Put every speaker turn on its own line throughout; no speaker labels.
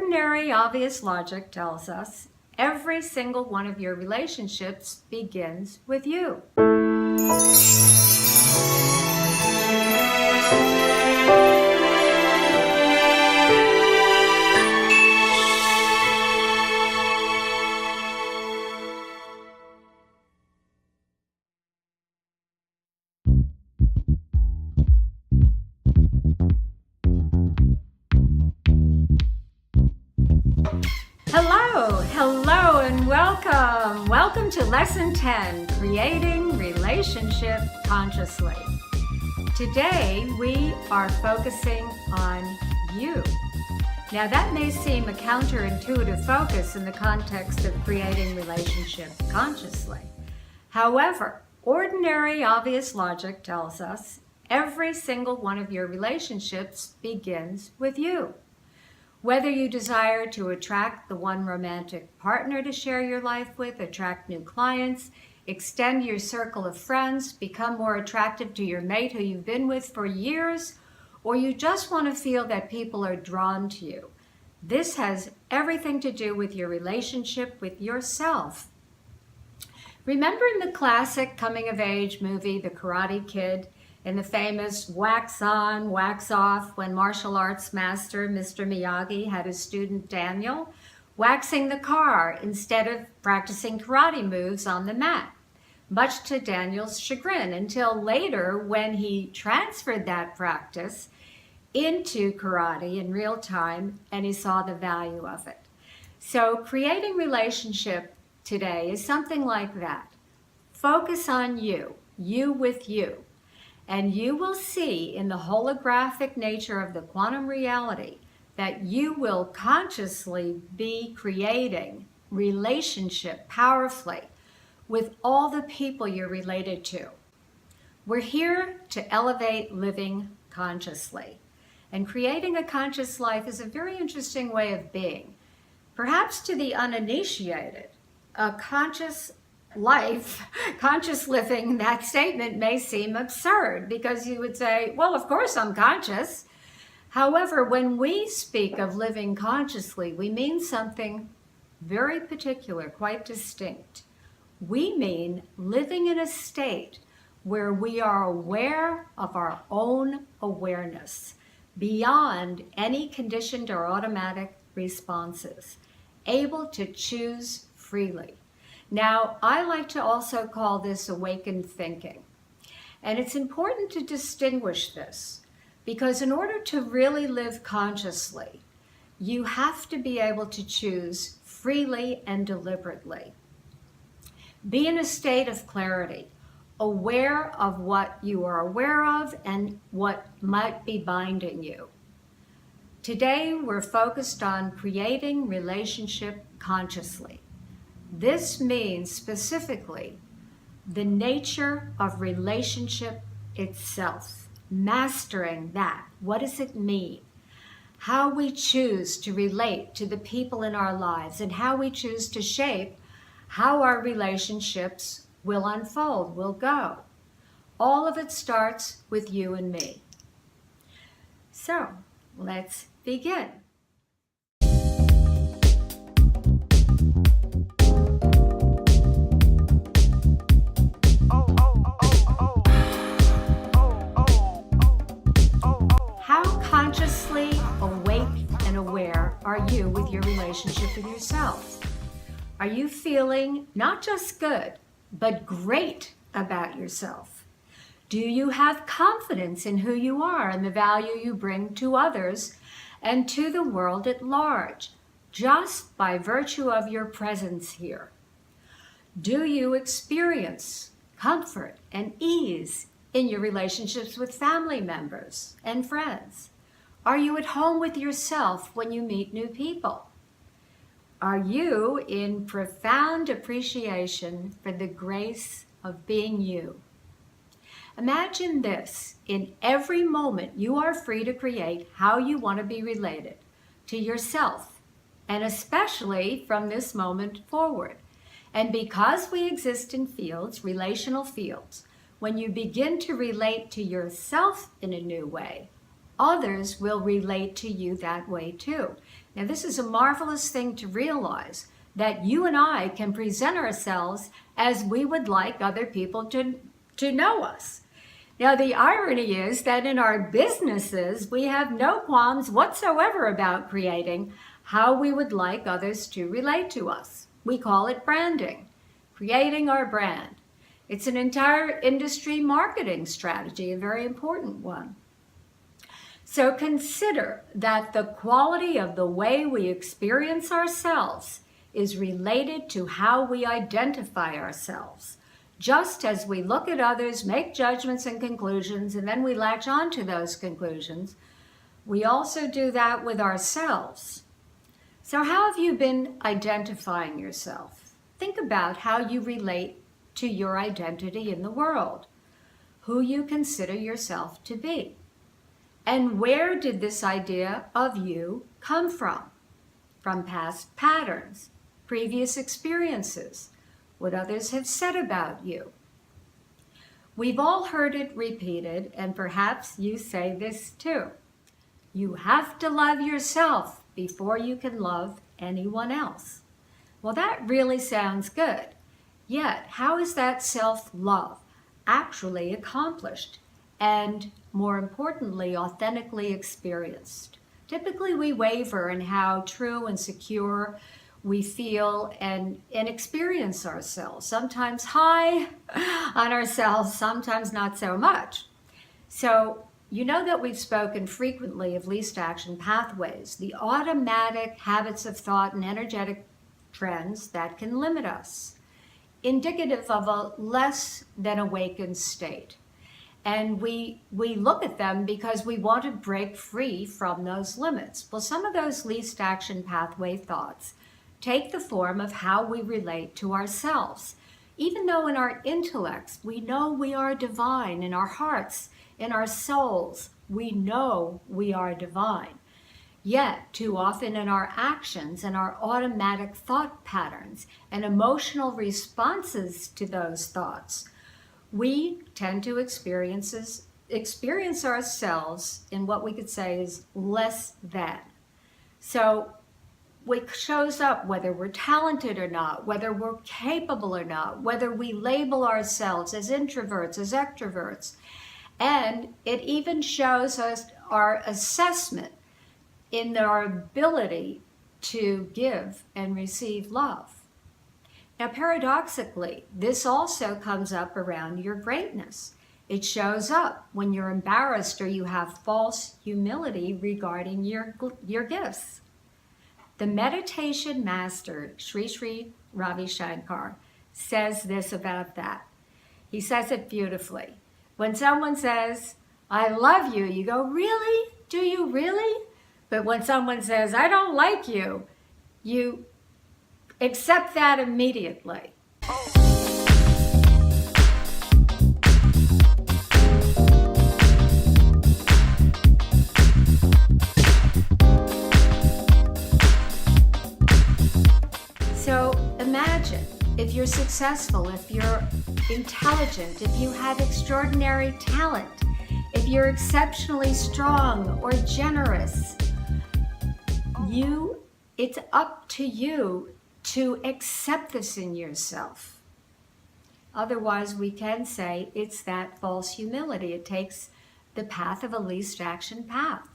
Ordinary, obvious logic tells us every single one of your relationships begins with you. Hello, and welcome. Welcome to Lesson 10, Creating Relationship Consciously. Today, we are focusing on you. Now, that may seem a counterintuitive focus in the context of creating relationship consciously. However, ordinary, obvious logic tells us every single one of your relationships begins with you. Whether you desire to attract the one romantic partner to share your life with, attract new clients, extend your circle of friends, become more attractive to your mate who you've been with for years, or you just want to feel that people are drawn to you, this has everything to do with your relationship with yourself. Remember in the classic coming-of-age movie, The Karate Kid, in the famous wax on, wax off, when martial arts master Mr. Miyagi had his student Daniel waxing the car instead of practicing karate moves on the mat, much to Daniel's chagrin, until later when he transferred that practice into karate in real time and he saw the value of it. So creating relationship today is something like that. Focus on you, you with you. And you will see in the holographic nature of the quantum reality that you will consciously be creating relationship powerfully with all the people you're related to. We're here to elevate living consciously. And creating a conscious life is a very interesting way of being. Perhaps to the uninitiated, a conscious life, conscious living, that statement may seem absurd because you would say, well, of course I'm conscious. However, when we speak of living consciously, we mean something very particular, quite distinct. We mean living in a state where we are aware of our own awareness beyond any conditioned or automatic responses, able to choose freely. Now, I like to also call this awakened thinking. And it's important to distinguish this because in order to really live consciously, you have to be able to choose freely and deliberately. Be in a state of clarity, aware of what you are aware of and what might be binding you. Today, we're focused on creating relationship consciously. This means specifically the nature of relationship itself, mastering that. What does it mean? How we choose to relate to the people in our lives and how we choose to shape how our relationships will unfold, will go. All of it starts with you and me. So, let's begin. Consciously awake and aware are you with your relationship with yourself? Are you feeling not just good, but great about yourself? Do you have confidence in who you are and the value you bring to others and to the world at large, just by virtue of your presence here? Do you experience comfort and ease in your relationships with family members and friends? Are you at home with yourself when you meet new people? Are you in profound appreciation for the grace of being you? Imagine this: in every moment you are free to create how you want to be related to yourself, and especially from this moment forward. And because we exist in fields, relational fields, when you begin to relate to yourself in a new way, others will relate to you that way too. Now, this is a marvelous thing to realize, that you and I can present ourselves as we would like other people to know us. Now, the irony is that in our businesses, we have no qualms whatsoever about creating how we would like others to relate to us. We call it branding, creating our brand. It's an entire industry marketing strategy, a very important one. So consider that the quality of the way we experience ourselves is related to how we identify ourselves. Just as we look at others, make judgments and conclusions, and then we latch on to those conclusions, we also do that with ourselves. So how have you been identifying yourself? Think about how you relate to your identity in the world, who you consider yourself to be. And where did this idea of you come from? From past patterns, previous experiences, what others have said about you. We've all heard it repeated, and perhaps you say this too. You have to love yourself before you can love anyone else. Well, that really sounds good. Yet, how is that self-love actually accomplished and, more importantly, authentically experienced? Typically, we waver in how true and secure we feel and experience ourselves. Sometimes high on ourselves, sometimes not so much. So, you know that we've spoken frequently of least action pathways, the automatic habits of thought and energetic trends that can limit us, indicative of a less than awakened state. And we look at them because we want to break free from those limits. Well, some of those least action pathway thoughts take the form of how we relate to ourselves. Even though in our intellects we know we are divine, in our hearts, in our souls, we know we are divine. Yet, too often in our actions and our automatic thought patterns and emotional responses to those thoughts, we tend to experience ourselves in what we could say is less than. So what shows up, whether we're talented or not, whether we're capable or not, whether we label ourselves as introverts, as extroverts, and it even shows us our assessment in our ability to give and receive love. Now, paradoxically, this also comes up around your greatness. It shows up when you're embarrassed or you have false humility regarding your gifts. The meditation master, Sri Sri Ravi Shankar, says this about that. He says it beautifully. When someone says, I love you, you go, really? Do you really? But when someone says, I don't like you, you accept that immediately. So imagine if you're successful, if you're intelligent, if you have extraordinary talent, if you're exceptionally strong or generous, it's up to you to accept this in yourself. Otherwise, we can say it's that false humility. It takes the path of a least action path.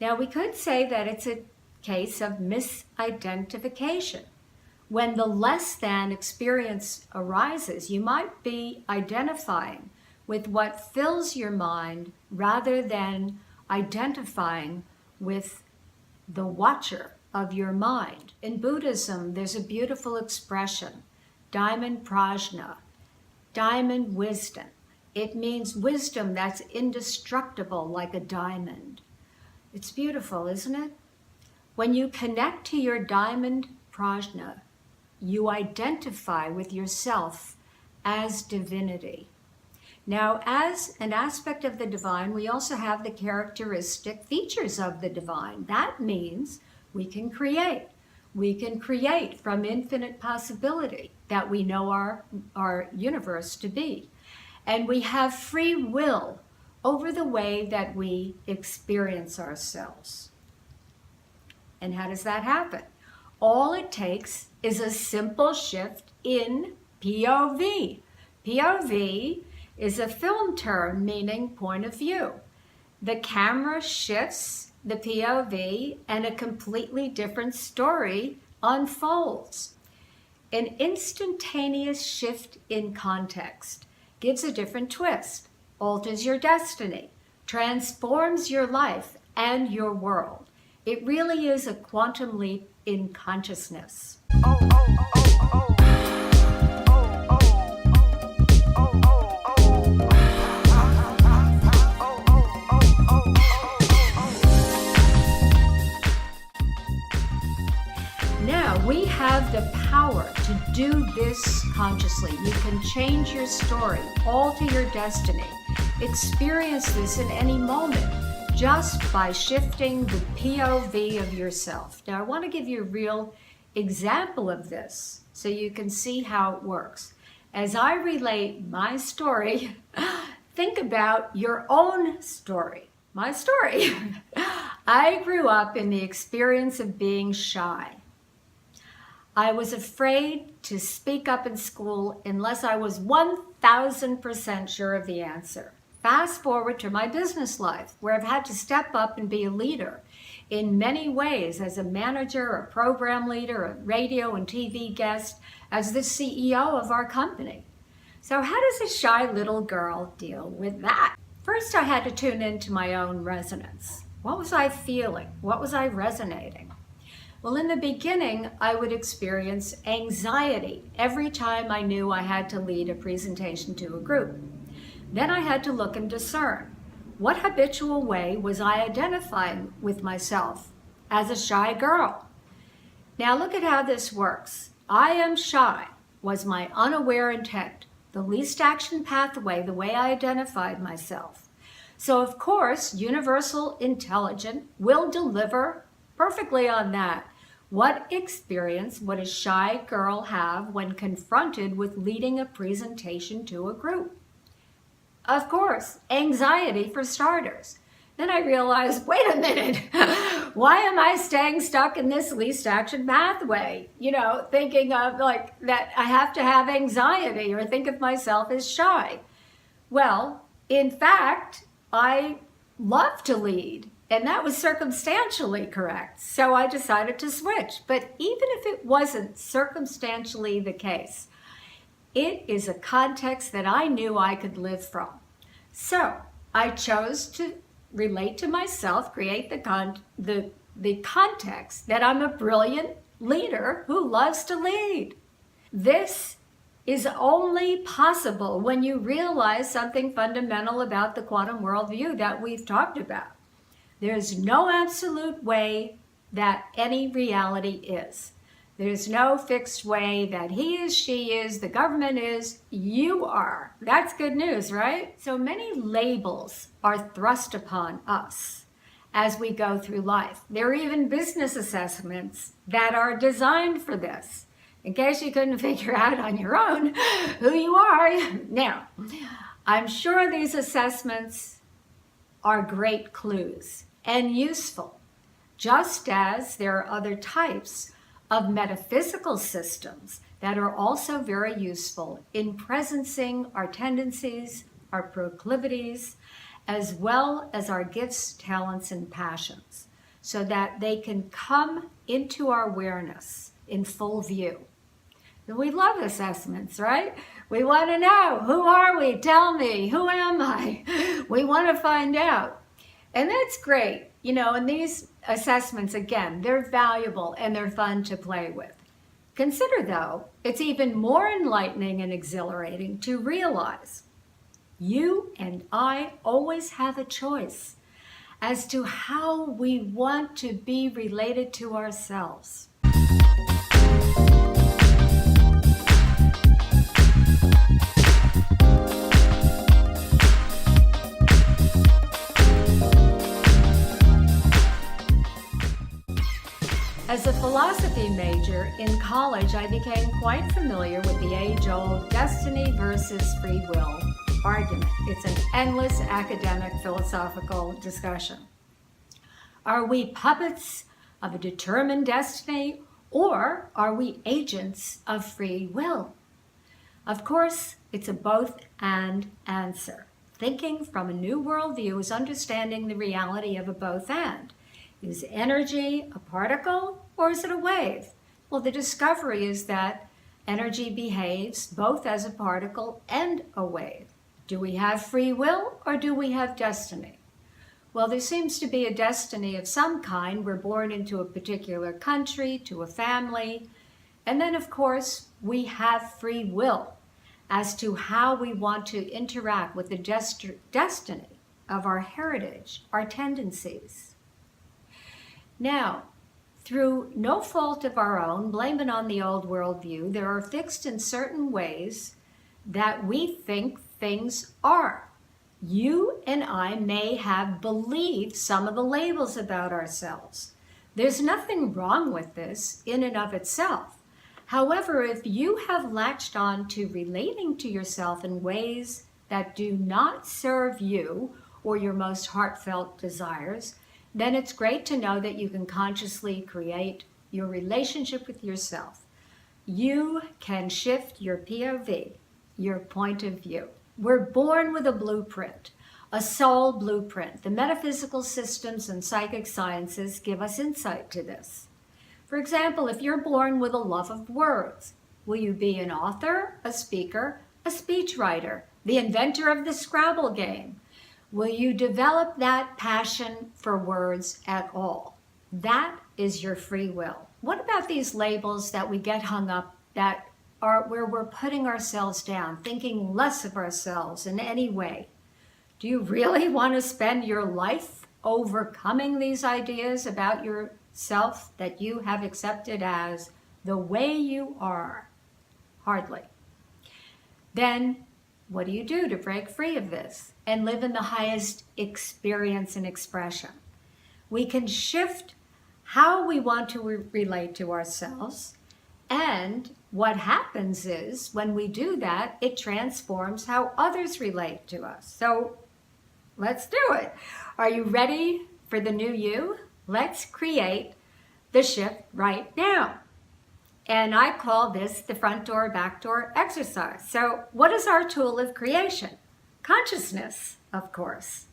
Now, we could say that it's a case of misidentification. When the less than experience arises, you might be identifying with what fills your mind rather than identifying with the watcher of your mind. In Buddhism, there's a beautiful expression, diamond prajna, diamond wisdom. It means wisdom that's indestructible like a diamond. It's beautiful, isn't it? When you connect to your diamond prajna, you identify with yourself as divinity. Now, as an aspect of the divine, we also have the characteristic features of the divine. That means we can create. We can create from infinite possibility that we know our universe to be. And we have free will over the way that we experience ourselves. And how does that happen? All it takes is a simple shift in POV. POV is a film term meaning point of view. The camera shifts the POV and a completely different story unfolds. An instantaneous shift in context gives a different twist, alters your destiny, transforms your life and your world. It really is a quantum leap in consciousness. Now, we have the power to do this consciously. You can change your story, alter your destiny, experience this in any moment just by shifting the POV of yourself. Now, I want to give you a real example of this so you can see how it works. As I relate my story, think about your own story. My story. I grew up in the experience of being shy. I was afraid to speak up in school unless I was 1,000% sure of the answer. Fast forward to my business life, where I've had to step up and be a leader in many ways, as a manager, a program leader, a radio and TV guest, as the CEO of our company. So how does a shy little girl deal with that? First, I had to tune into my own resonance. What was I feeling? What was I resonating? Well, in the beginning, I would experience anxiety every time I knew I had to lead a presentation to a group. Then I had to look and discern, what habitual way was I identifying with myself as a shy girl? Now look at how this works. I am shy was my unaware intent, the least action pathway, the way I identified myself. So of course, universal intelligence will deliver perfectly on that. What experience would a shy girl have when confronted with leading a presentation to a group? Of course, anxiety for starters. Then I realized, wait a minute, why am I staying stuck in this least action pathway? Thinking of like that I have to have anxiety or think of myself as shy. Well, in fact, I love to lead. And that was circumstantially correct. So I decided to switch. But even if it wasn't circumstantially the case, it is a context that I knew I could live from. So I chose to relate to myself, create the context that I'm a brilliant leader who loves to lead. This is only possible when you realize something fundamental about the quantum worldview that we've talked about. There's no absolute way that any reality is. There's no fixed way that he is, she is, the government is, you are. That's good news, right? So many labels are thrust upon us as we go through life. There are even business assessments that are designed for this, in case you couldn't figure out on your own who you are. Now, I'm sure these assessments are great clues and useful, just as there are other types of metaphysical systems that are also very useful in presencing our tendencies, our proclivities, as well as our gifts, talents, and passions, so that they can come into our awareness in full view. And we love assessments, right? We want to know, who are we? Tell me, who am I? We want to find out. And that's great. And these assessments, again, they're valuable and they're fun to play with. Consider, though, it's even more enlightening and exhilarating to realize you and I always have a choice as to how we want to be related to ourselves. As a philosophy major in college, I became quite familiar with the age-old destiny versus free will argument. It's an endless academic philosophical discussion. Are we puppets of a determined destiny, or are we agents of free will? Of course, it's a both and answer. Thinking from a new worldview is understanding the reality of a both and. Is energy a particle or is it a wave? Well, the discovery is that energy behaves both as a particle and a wave. Do we have free will or do we have destiny? Well, there seems to be a destiny of some kind. We're born into a particular country, to a family. And then, of course, we have free will as to how we want to interact with the destiny of our heritage, our tendencies. Now, through no fault of our own, blame it on the old worldview, there are fixed in certain ways that we think things are. You and I may have believed some of the labels about ourselves. There's nothing wrong with this in and of itself. However, if you have latched on to relating to yourself in ways that do not serve you or your most heartfelt desires, then it's great to know that you can consciously create your relationship with yourself. You can shift your POV, your point of view. We're born with a blueprint, a soul blueprint. The metaphysical systems and psychic sciences give us insight to this. For example, if you're born with a love of words, will you be an author, a speaker, a speechwriter, the inventor of the Scrabble game? Will you develop that passion for words at all? That is your free will. What about these labels that we get hung up that are where we're putting ourselves down, thinking less of ourselves in any way? Do you really want to spend your life overcoming these ideas about yourself that you have accepted as the way you are? Hardly. Then what do you do to break free of this and live in the highest experience and expression? We can shift how we want to relate to ourselves, and what happens is when we do that, it transforms how others relate to us. So let's do it. Are you ready for the new you? Let's create the shift right now. And I call this the front door, back door exercise. So what is our tool of creation? Consciousness, of course.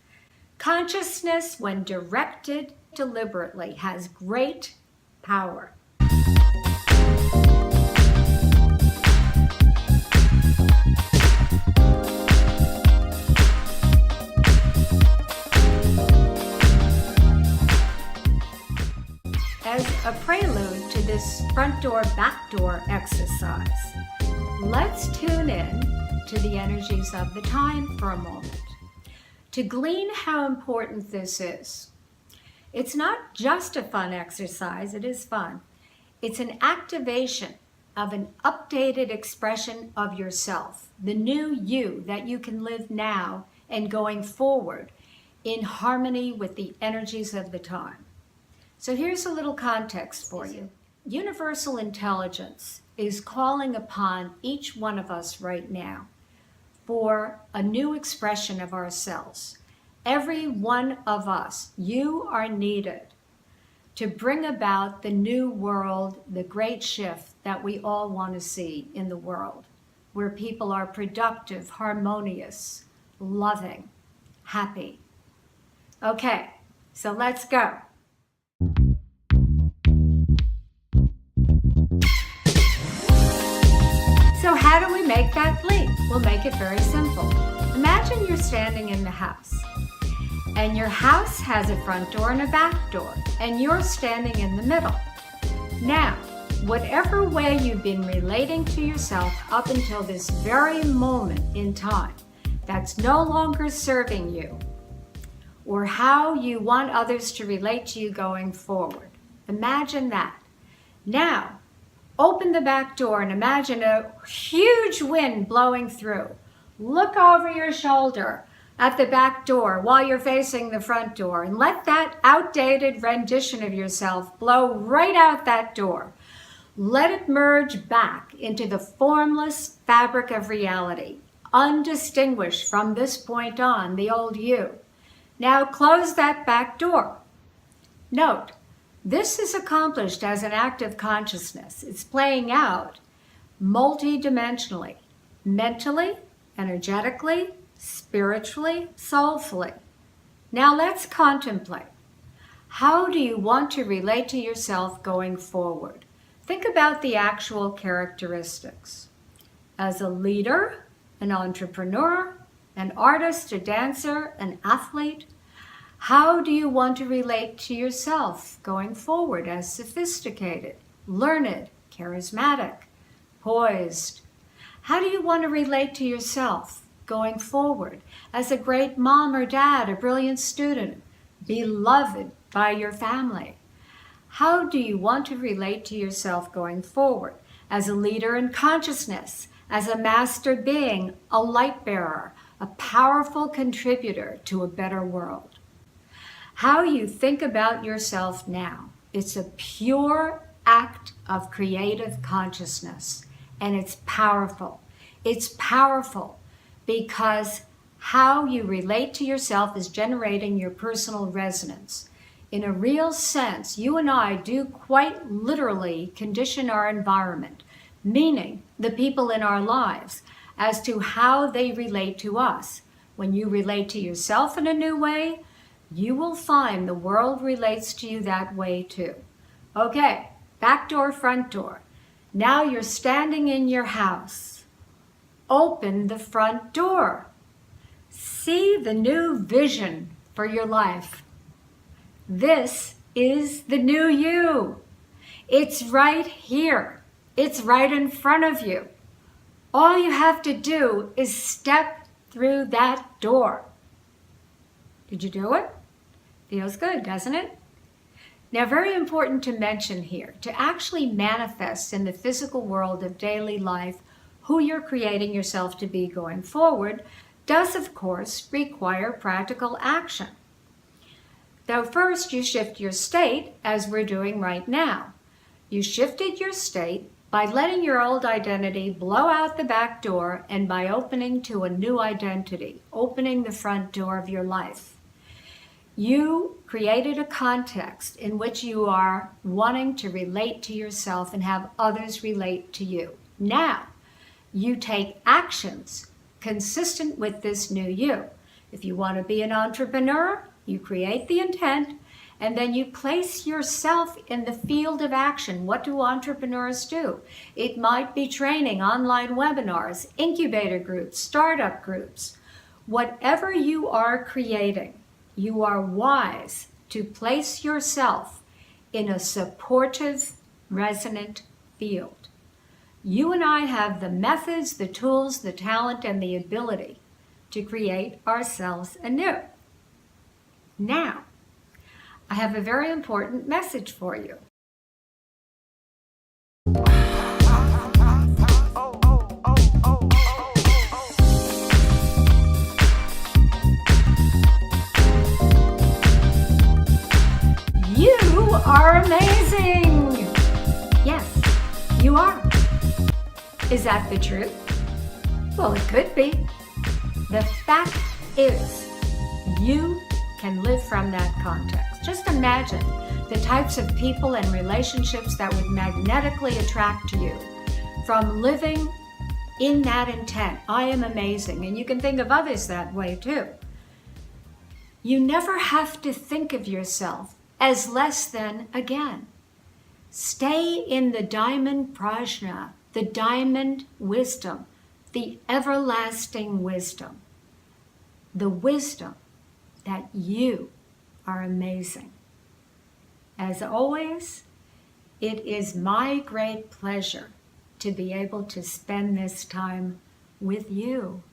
Consciousness, when directed deliberately, has great power. As a prelude to this front door, back door exercise, let's tune in to the energies of the time for a moment to glean how important this is. It's not just a fun exercise, it is fun. It's an activation of an updated expression of yourself, the new you that you can live now and going forward in harmony with the energies of the time. So here's a little context for you. Universal intelligence is calling upon each one of us right now for a new expression of ourselves. Every one of us, you are needed to bring about the new world, the great shift that we all want to see in the world, where people are productive, harmonious, loving, happy. Okay, so let's go. So how do we make that leap? We'll make it very simple. Imagine you're standing in the house, and your house has a front door and a back door, and you're standing in the middle. Now, whatever way you've been relating to yourself up until this very moment in time, that's no longer serving you, or how you want others to relate to you going forward. Imagine that. Now, open the back door and imagine a huge wind blowing through. Look over your shoulder at the back door while you're facing the front door and let that outdated rendition of yourself blow right out that door. Let it merge back into the formless fabric of reality, undistinguished from this point on, the old you. Now close that back door. Note, this is accomplished as an act of consciousness. It's playing out multidimensionally, mentally, energetically, spiritually, soulfully. Now let's contemplate. How do you want to relate to yourself going forward? Think about the actual characteristics. As a leader, an entrepreneur, an artist, a dancer, an athlete, how do you want to relate to yourself going forward as sophisticated, learned, charismatic, poised? How do you want to relate to yourself going forward as a great mom or dad, a brilliant student, beloved by your family? How do you want to relate to yourself going forward as a leader in consciousness, as a master being, a light bearer, a powerful contributor to a better world? How you think about yourself now, it's a pure act of creative consciousness, and it's powerful. It's powerful because how you relate to yourself is generating your personal resonance. In a real sense, you and I do quite literally condition our environment, meaning the people in our lives, as to how they relate to us. When you relate to yourself in a new way, you will find the world relates to you that way too. Okay, back door, front door. Now you're standing in your house. Open the front door. See the new vision for your life. This is the new you. It's right here. It's right in front of you. All you have to do is step through that door. Did you do it? Feels good, doesn't it? Now, very important to mention here, to actually manifest in the physical world of daily life who you're creating yourself to be going forward does, of course, require practical action. Though first you shift your state, as we're doing right now. You shifted your state by letting your old identity blow out the back door and by opening to a new identity, opening the front door of your life. You created a context in which you are wanting to relate to yourself and have others relate to you. Now, you take actions consistent with this new you. If you want to be an entrepreneur, you create the intent, and then you place yourself in the field of action. What do entrepreneurs do? It might be training, online webinars, incubator groups, startup groups. Whatever you are creating, you are wise to place yourself in a supportive, resonant field. You and I have the methods, the tools, the talent, and the ability to create ourselves anew. Now, I have a very important message for you. You are amazing! Yes, you are. Is that the truth? Well, it could be. The fact is, you can live from that context. Just imagine the types of people and relationships that would magnetically attract to you from living in that intent. I am amazing. And you can think of others that way too. You never have to think of yourself as less than again. Stay in the diamond prajna, the diamond wisdom, the everlasting wisdom, the wisdom that you are amazing. As always, it is my great pleasure to be able to spend this time with you.